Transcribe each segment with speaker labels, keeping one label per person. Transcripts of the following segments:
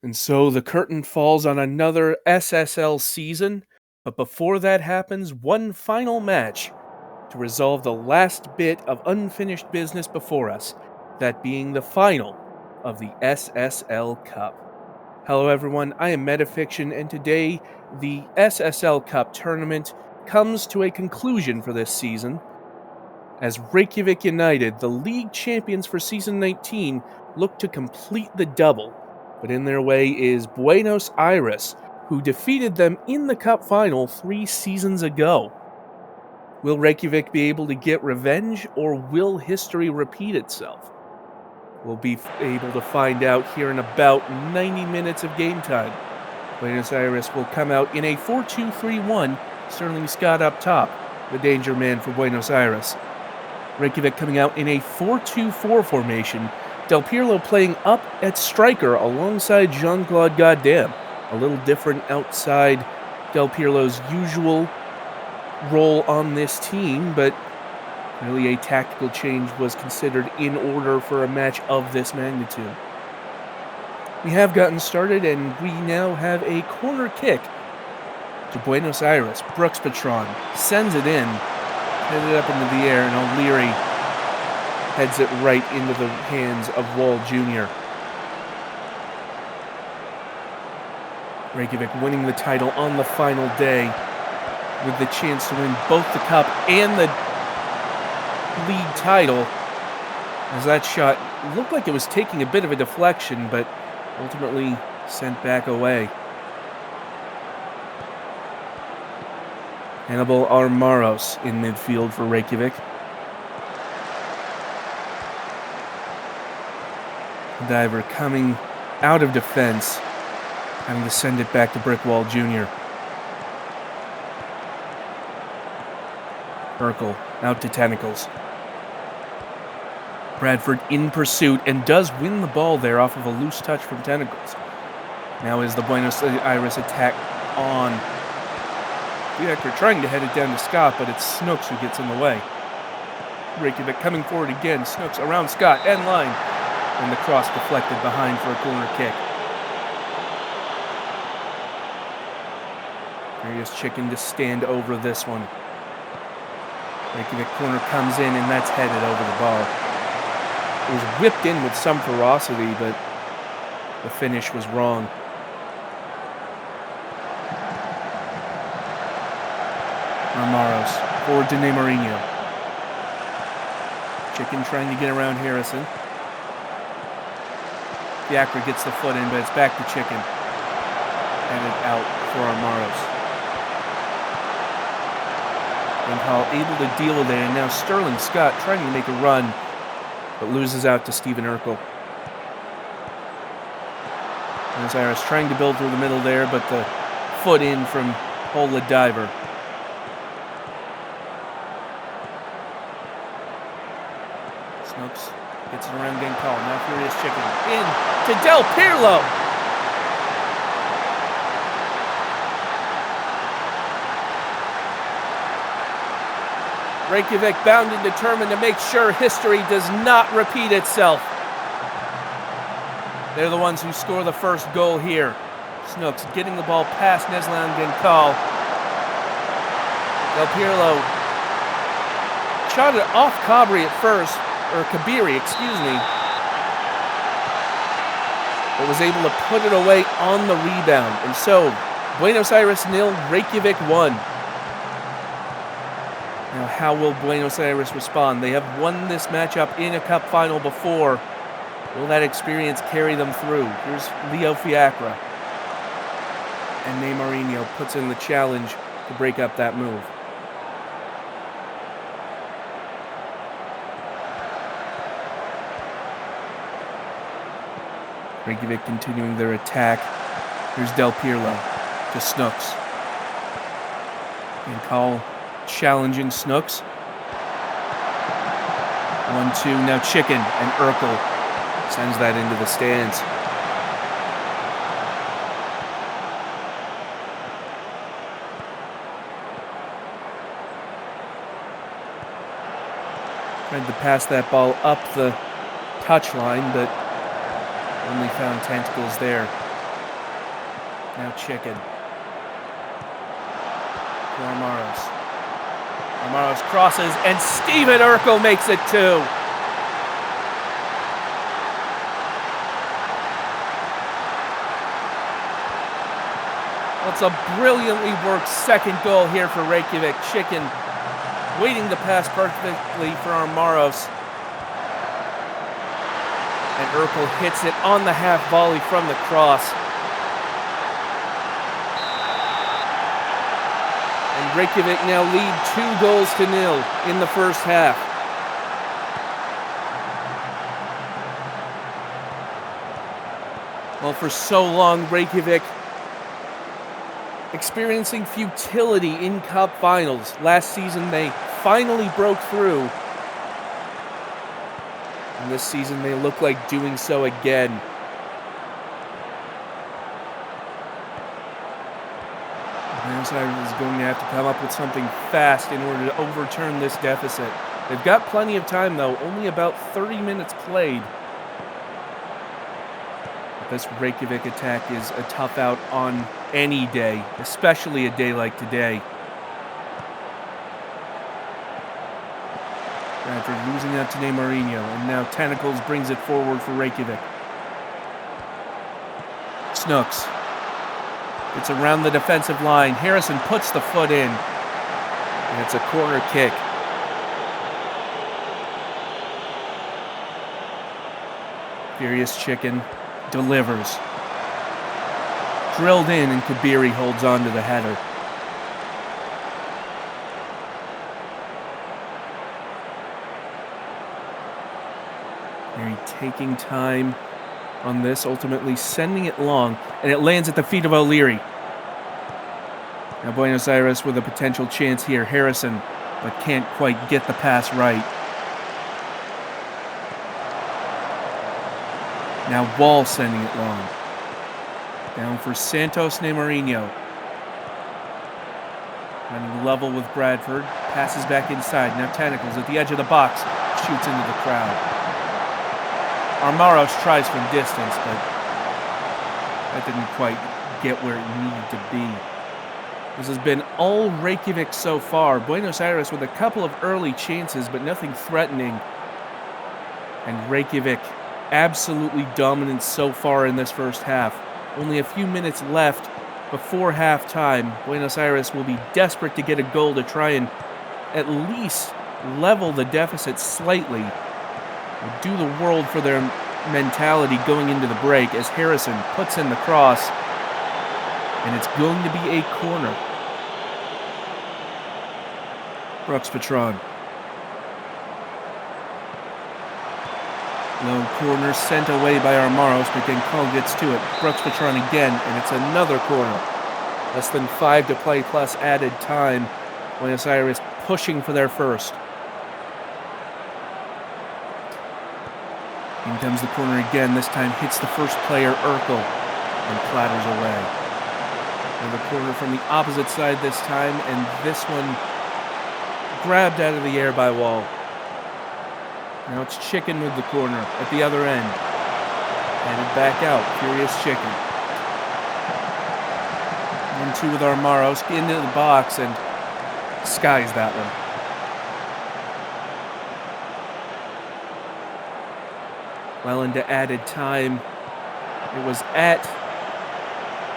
Speaker 1: And so the curtain falls on another SSL season, but before that happens, one final match to resolve the last bit of unfinished business before us, that being the final of the SSL Cup. Hello everyone, I am Metafiction, and today the SSL Cup tournament comes to a conclusion for this season, as Reykjavik United, the league champions for Season 19, look to complete the double, but in their way is Buenos Aires, who defeated them in the Cup final 3 seasons ago. Will Reykjavik be able to get revenge, or will history repeat itself? We'll be able to find out here in about 90 minutes of game time. Buenos Aires will come out in a 4-2-3-1, Sterling Scott up top, the danger man for Buenos Aires. Reykjavik coming out in a 4-2-4 formation, Del Pirlo playing up at striker alongside Jean-Claude Goddam, a little different outside Del Pirlo's usual role on this team, but really a tactical change was considered in order for a match of this magnitude. We have gotten started, and we now have a corner kick to Buenos Aires. Brooks Patron sends it in, headed up into the air, and O'Leary heads it right into the hands of Wall Jr. Reykjavik winning the title on the final day with the chance to win both the cup and the league title, as that shot looked like it was taking a bit of a deflection, but ultimately sent back away. Hannibal Armaros in midfield for Reykjavik. Diver coming out of defense, having to send it back to Brickwall Jr. Urkel out to Tentacles. Bradford in pursuit and does win the ball there off of a loose touch from Tentacles. Now is the Buenos Aires attack on. They're trying to head it down to Scott, but it's Snooks who gets in the way. Reykjavik coming forward again. Snooks around Scott, end line. And the cross deflected behind for a corner kick. Marius Chicken to stand over this one. Reykjavik corner comes in, and that's headed over the bar. It was whipped in with some ferocity, but the finish was wrong. Armaros forward to Neymarinho. Chicken trying to get around Harrison. Fiacre gets the foot in, but it's back to Chicken. Headed out for Armaros. And Hall able to deal with it, and now Sterling Scott trying to make a run, but loses out to Stephen Urkel. Buenos Aires trying to build through the middle there, but the foot in from Hola Diver. Snooks gets it around getting called. Now Furious Chicken in to Del Pirlo. Reykjavik bound and determined to make sure history does not repeat itself. They're the ones who score the first goal here. Snooks getting the ball past Neslan Genkal. Del Pirlo shot it off Kabiri at first, or Kabiri, excuse me, but was able to put it away on the rebound. And so, Buenos Aires 0, Reykjavik 1. Now, how will Buenos Aires respond? They have won this matchup in a cup final before. Will that experience carry them through? Here's Leo Fiacre. And Neymarinho puts in the challenge to break up that move. Reykjavik continuing their attack. Here's Del Pirlo to Snooks. And call challenging Snooks. 1-2, now Chicken, and Urkel sends that into the stands. Tried to pass that ball up the touchline, but only found Tentacles there. Now Chicken. To Armaros. Armaros crosses, and Steven Urkel makes it 2. That's a brilliantly worked second goal here for Reykjavik. Chicken waiting to pass perfectly for Armaros. And Urkel hits it on the half volley from the cross. And Reykjavik now lead 2-0 in the first half. Well, for so long, Reykjavik experiencing futility in cup finals. Last season, they finally broke through. And this season, they look like doing so again. Buenos Aires is going to have to come up with something fast in order to overturn this deficit. They've got plenty of time, though. Only about 30 minutes played. But this Reykjavik attack is a tough out on any day, especially a day like today. After losing out to Marinho, and now Tentacles brings it forward for Reykjavik. Snooks. It's around the defensive line. Harrison puts the foot in. And it's a corner kick. Furious Chicken delivers. Drilled in, and Kabiri holds on to the header. Very taking time on this, ultimately sending it long, and it lands at the feet of O'Leary. Now Buenos Aires with a potential chance here. Harrison, but can't quite get the pass right. Now Wall sending it long. Down for Santos Marinho. Running level with Bradford. Passes back inside. Now Tentacles at the edge of the box. Shoots into the crowd. Armaros tries from distance, but that didn't quite get where it needed to be. This has been all Reykjavik so far. Buenos Aires with a couple of early chances, but nothing threatening. And Reykjavik absolutely dominant so far in this first half. Only a few minutes left before halftime. Buenos Aires will be desperate to get a goal to try and at least level the deficit slightly. Will do the world for their mentality going into the break as Harrison puts in the cross, and it's going to be a corner. Brooks Patron. Low corner sent away by Armaros, but then Cole gets to it. Brooks Patron again, and it's another corner. Less than 5 to play plus added time. Buenos Aires pushing for their first. In comes the corner again. This time hits the first player, Urkel, and clatters away. And the corner from the opposite side this time, and this one grabbed out of the air by Wall. Now it's Chicken with the corner at the other end. Handed back out. Furious Chicken. 1-2 with Armaros into the box, and skies that one. Well into added time.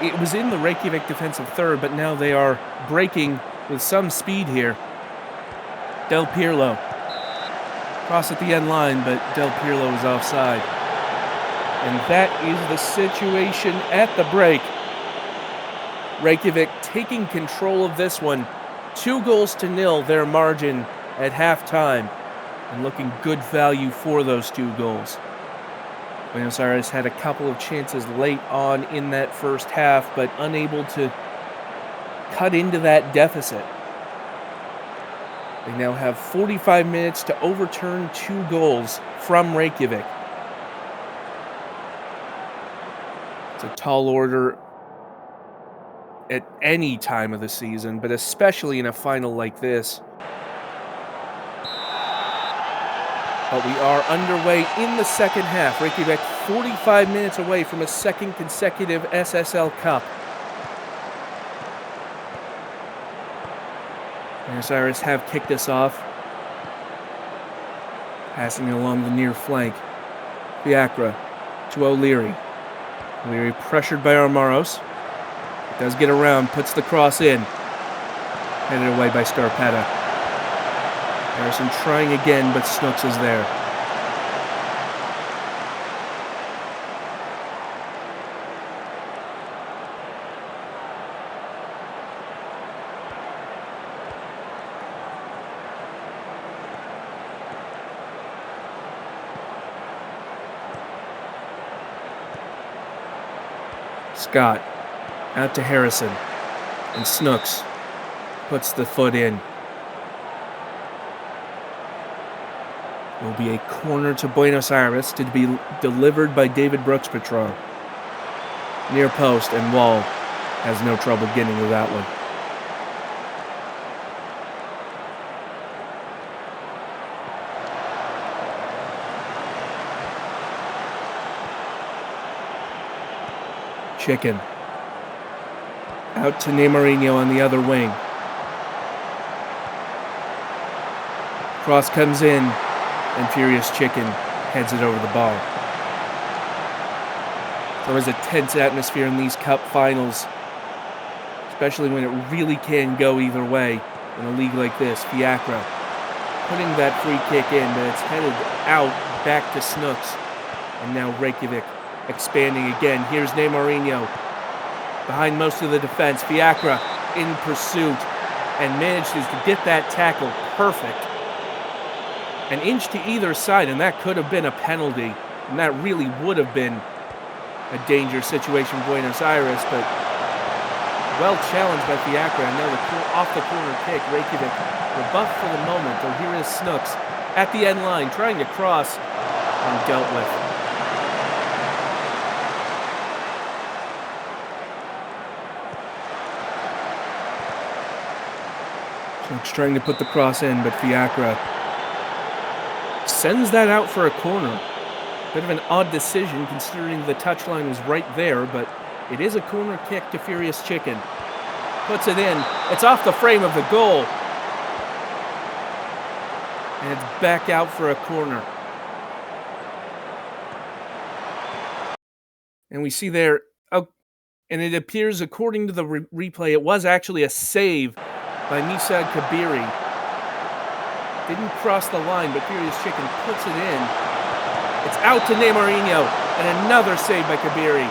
Speaker 1: It was in the Reykjavik defensive third, but now they are breaking with some speed here. Del Pirlo. Cross at the end line, but Del Pirlo is offside. And that is the situation at the break. Reykjavik taking control of this one. 2-0 their margin at halftime, and looking good value for those 2 goals. Buenos Aires had a couple of chances late on in that first half, but unable to cut into that deficit. They now have 45 minutes to overturn 2 goals from Reykjavik. It's a tall order at any time of the season, but especially in a final like this. But we are underway in the second half. Reykjavik 45 minutes away from a second consecutive SSL Cup. Buenos Aires have kicked us off. Passing along the near flank. Fiacra to O'Leary. O'Leary pressured by Armaros. Does get around, puts the cross in. Headed away by Scarpetta. Harrison trying again, but Snooks is there. Scott out to Harrison, and Snooks puts the foot in. It will be a corner to Buenos Aires to be delivered by David Brooks-Patron. Near post, and Wall has no trouble getting to that one. Chicken. Out to Neymarinho on the other wing. Cross comes in, and Furious Chicken heads it over the bar. There is a tense atmosphere in these cup finals, especially when it really can go either way in a league like this. Fiacra putting that free kick in, but it's headed out back to Snooks. And now Reykjavik expanding again. Here's Neymarinho behind most of the defense. Fiacra in pursuit and manages to get that tackle perfect. An inch to either side, and that could have been a penalty. And that really would have been a dangerous situation for Buenos Aires, but well challenged by Fiacra. And now off the corner kick, Reykjavik rebuffed for the moment. Though here is Snooks at the end line, trying to cross and dealt with. Snooks trying to put the cross in, but Fiacra sends that out for a corner. Bit of an odd decision considering the touchline was right there, but it is a corner kick to Furious Chicken. Puts it in. It's off the frame of the goal. And it's back out for a corner. And we see there, and it appears according to the replay, it was actually a save by Misad Kabiri. Didn't cross the line, but Furious Chicken puts it in. It's out to Neymarinho, and another save by Kabiri.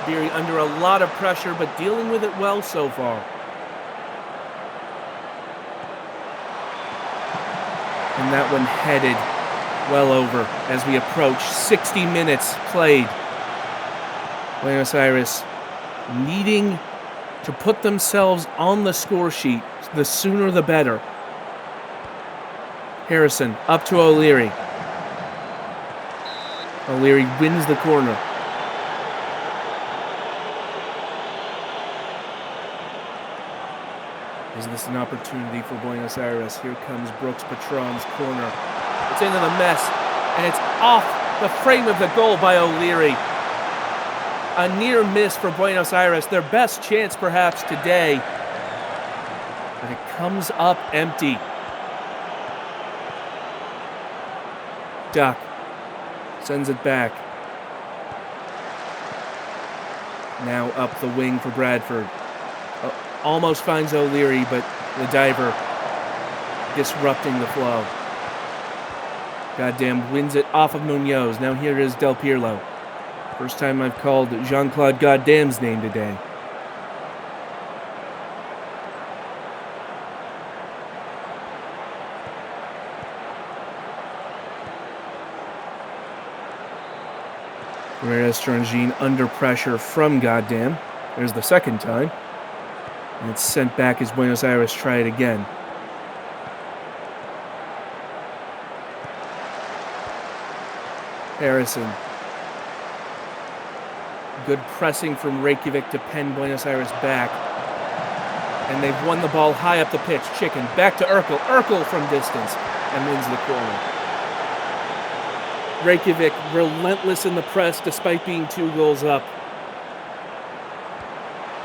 Speaker 1: Kabiri under a lot of pressure, but dealing with it well so far. And that one headed well over as we approach 60 minutes played. Buenos Aires needing to put themselves on the score sheet. The sooner the better. Harrison up to O'Leary. O'Leary wins the corner. Is this an opportunity for Buenos Aires? Here comes Brooks-Patron's corner. It's into the mess, and it's off the frame of the goal by O'Leary. A near miss for Buenos Aires, their best chance perhaps today. But it comes up empty. Duck sends it back. Now up the wing for Bradford. Almost finds O'Leary, but the diver disrupting the flow. Goddamn wins it off of Munoz. Now here is Del Pirlo. First time I've called Jean-Claude Goddamn's name today. Whereas Strangine under pressure from Goddamn. There's the second time. And it's sent back as Buenos Aires try it again. Harrison. Good pressing from Reykjavik to pen Buenos Aires back. And they've won the ball high up the pitch. Chicken back to Urkel. Urkel from distance and wins the corner. Reykjavik relentless in the press despite being 2 goals up.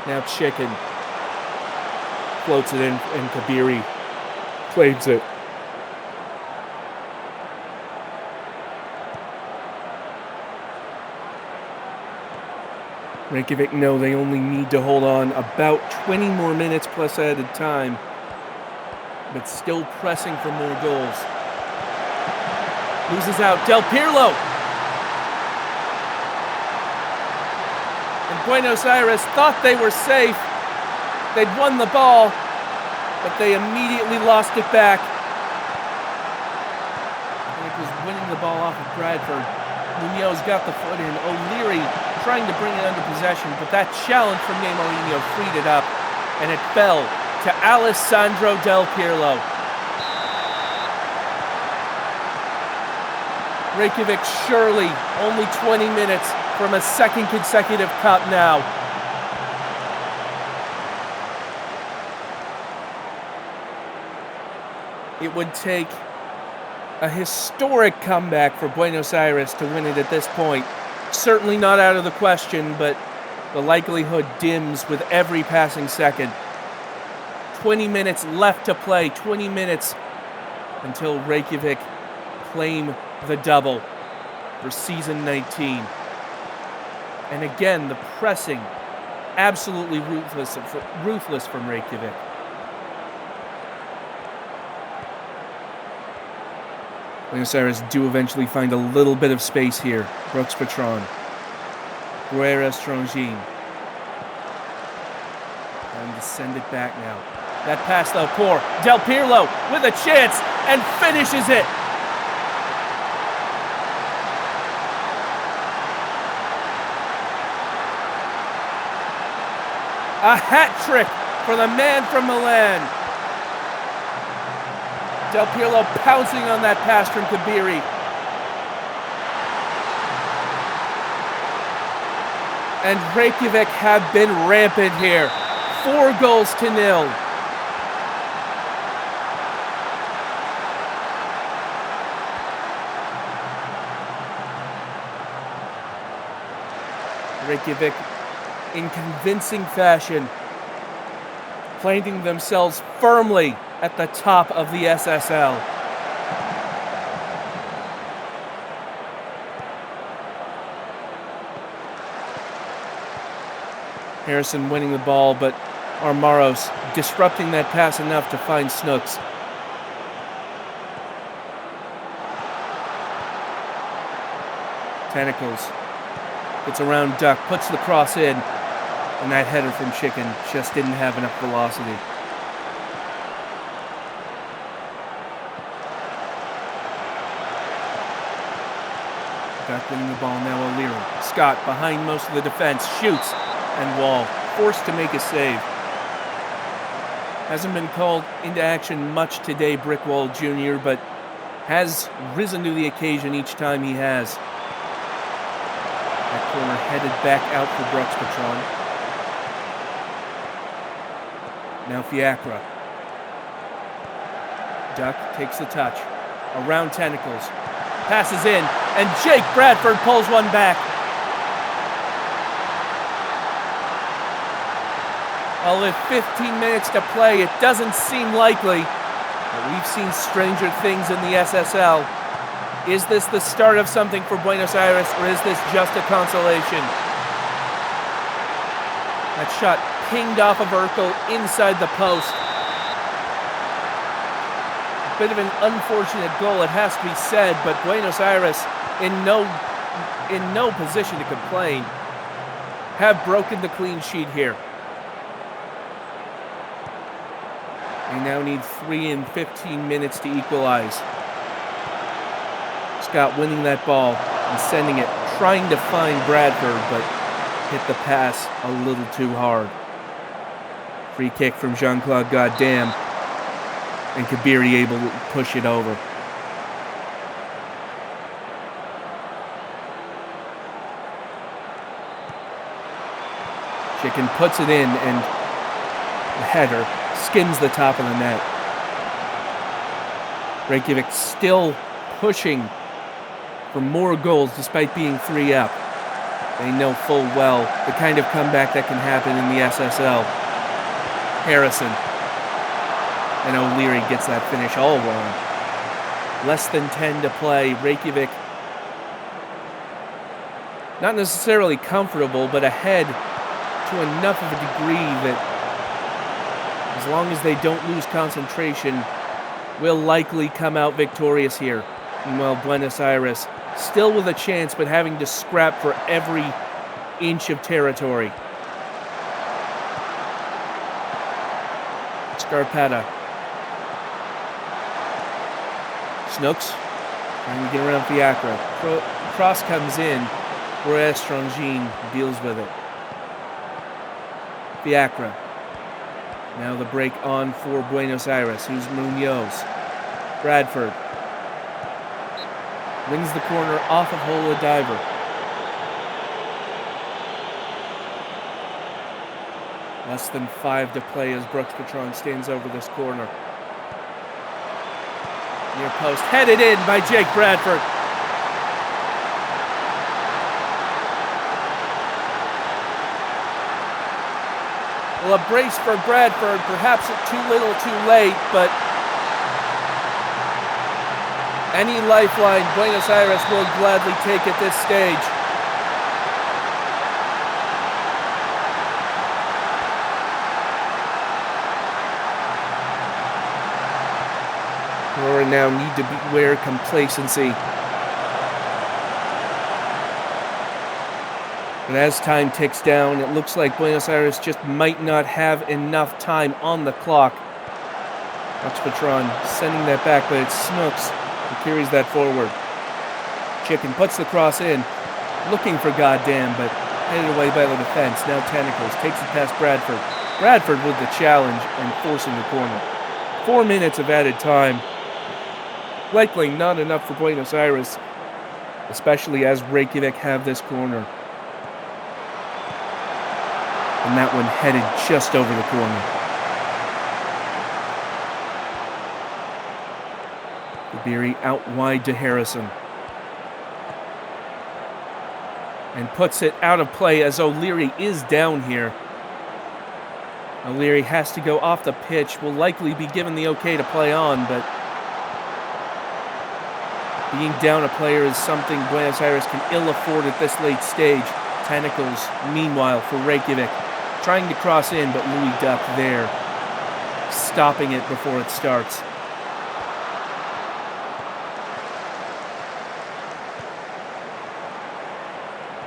Speaker 1: Now Chicken floats it in, and Kabiri claims it. Reykjavik know they only need to hold on about 20 more minutes plus added time, but still pressing for more goals. Loses out, Del Pirlo! And Buenos Aires thought they were safe. They'd won the ball, but they immediately lost it back. And it was winning the ball off of Bradford. Munoz got the foot in. O'Leary trying to bring it under possession, but that challenge from Mourinho freed it up, and it fell to Alessandro Del Pirlo. Reykjavik surely only 20 minutes from a second consecutive cup now. It would take a historic comeback for Buenos Aires to win it at this point. Certainly not out of the question, but the likelihood dims with every passing second. 20 minutes left to play, 20 minutes until Reykjavik claim the double for season 19. And again, the pressing, absolutely ruthless from Reykjavik. Buenos Aires do eventually find a little bit of space here. Brooks Patron. Guerra Strongine. Time to send it back now. That pass though, poor. Del Pirlo with a chance and finishes it. A hat trick for the man from Milan. Del Pirlo pouncing on that pass from Kabiri. And Reykjavik have been rampant here. 4-0. Reykjavik, in convincing fashion, planting themselves firmly at the top of the SSL. Harrison winning the ball, but Armaros disrupting that pass enough to find Snooks. Tentacles. Gets around Duck, puts the cross in, and that header from Chicken just didn't have enough velocity. Duck winning the ball now, O'Leary. Scott behind most of the defense, shoots, and Wall forced to make a save. Hasn't been called into action much today, Brickwall Jr., but has risen to the occasion each time he has. That corner headed back out for Brooks Patron. Now Fiacra. Duck takes the touch. Around Tentacles. Passes in, and Jake Bradford pulls one back. Well, with 15 minutes to play, it doesn't seem likely, but we've seen stranger things in the SSL. Is this the start of something for Buenos Aires, or is this just a consolation? That shot pinged off of Urkel inside the post. A bit of an unfortunate goal, it has to be said, but Buenos Aires, in no position to complain, have broken the clean sheet here. They now need 3 in 15 minutes to equalize. Scott winning that ball and sending it, trying to find Bradford, but hit the pass a little too hard. Free kick from Jean-Claude Goddam, and Kabiri able to push it over. Chicken puts it in, and the header skims the top of the net. Reykjavik still pushing for more goals despite being 3 up. They know full well the kind of comeback that can happen in the SSL. Harrison And O'Leary gets that finish all wrong. Less than 10 to play. Reykjavik not necessarily comfortable, but ahead to enough of a degree that as long as they don't lose concentration, will likely come out victorious here. Meanwhile, Buenos Aires still with a chance, but having to scrap for every inch of territory. Scarpetta. Snooks trying to get around Fiacre. Cross comes in, whereas Strongine deals with it. Fiacre. Now the break on for Buenos Aires. Who's Munoz? Bradford. Wins the corner off of Hola Diver. Less than 5 to play as Brooks Patron stands over this corner. Near post, headed in by Jake Bradford. Well, a brace for Bradford, perhaps too little too late, but any lifeline Buenos Aires will gladly take at this stage. Aurora now need to beware complacency. But as time ticks down, it looks like Buenos Aires just might not have enough time on the clock. Brooks Patron sending that back, but it's Snooks who carries that forward. Chicken puts the cross in, looking for Goddamn, but headed away by the defense. Now Tentacles takes it past Bradford. Bradford with the challenge and forcing the corner. 4 minutes of added time. Likely not enough for Buenos Aires, especially as Reykjavik have this corner. And that one headed just over the corner. Iberi out wide to Harrison. And puts it out of play as O'Leary is down here. O'Leary has to go off the pitch, will likely be given the okay to play on, but being down a player is something Buenos Aires can ill afford at this late stage. Tentacles, meanwhile, for Reykjavik. Trying to cross in, but Louis Duck there, stopping it before it starts.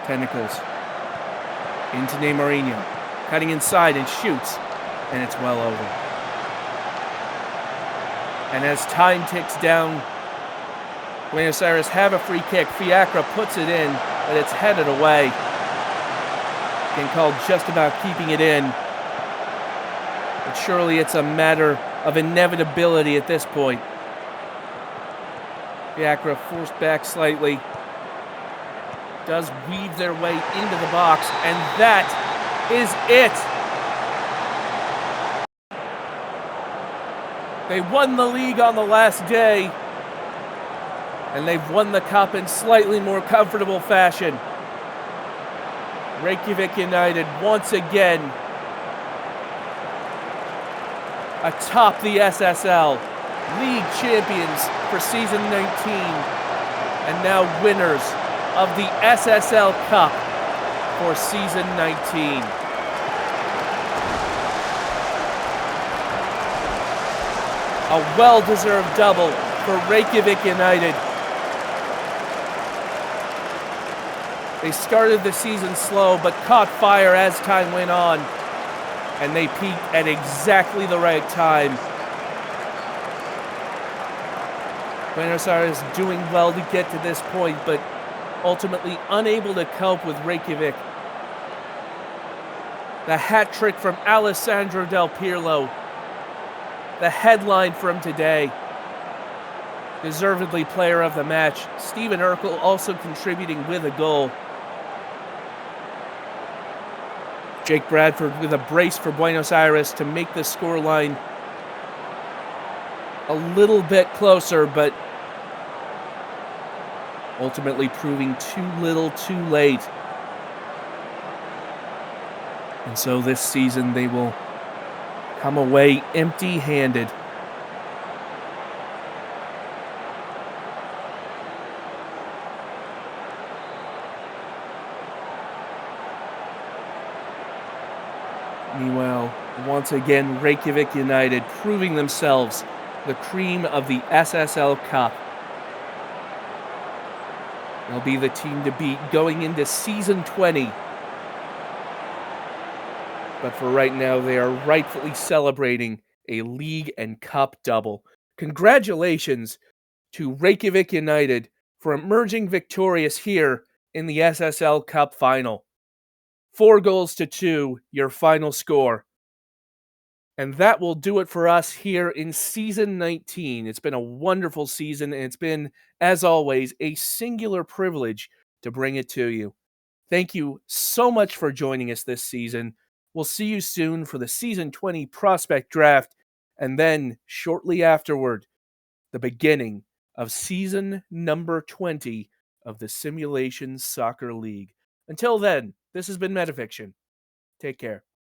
Speaker 1: Tentacles into Neymarinho, cutting inside and shoots, and it's well over. And as time ticks down, Buenos Aires have a free kick. Fiacre puts it in, but it's headed away. Can call just about keeping it in. But surely it's a matter of inevitability at this point. Fiacre forced back slightly. Does weave their way into the box, and that is it. They won the league on the last day, and they've won the cup in slightly more comfortable fashion. Reykjavik United once again atop the SSL, league champions for season 19, and now winners of the SSL Cup for season 19. A well-deserved double for Reykjavik United. They started the season slow, but caught fire as time went on, and they peaked at exactly the right time. Buenos Aires doing well to get to this point, but ultimately unable to cope with Reykjavik. The hat trick from Alessandro Del Pirlo, the headline from today. Deservedly player of the match. Steven Urkel also contributing with a goal. Jake Bradford with a brace for Buenos Aires to make the scoreline a little bit closer, but ultimately proving too little too late. And so this season they will come away empty-handed. Meanwhile, once again, Reykjavik United proving themselves the cream of the SSL Cup. They'll be the team to beat going into season 20. But for right now, they are rightfully celebrating a league and cup double. Congratulations to Reykjavik United for emerging victorious here in the SSL Cup final. 4-2, your final score. And that will do it for us here in season 19. It's been a wonderful season, and it's been, as always, a singular privilege to bring it to you. Thank you so much for joining us this season. We'll see you soon for the season 20 prospect draft, and then shortly afterward, the beginning of season number 20 of the Simulation Soccer League. Until then, this has been Metafiction. Take care.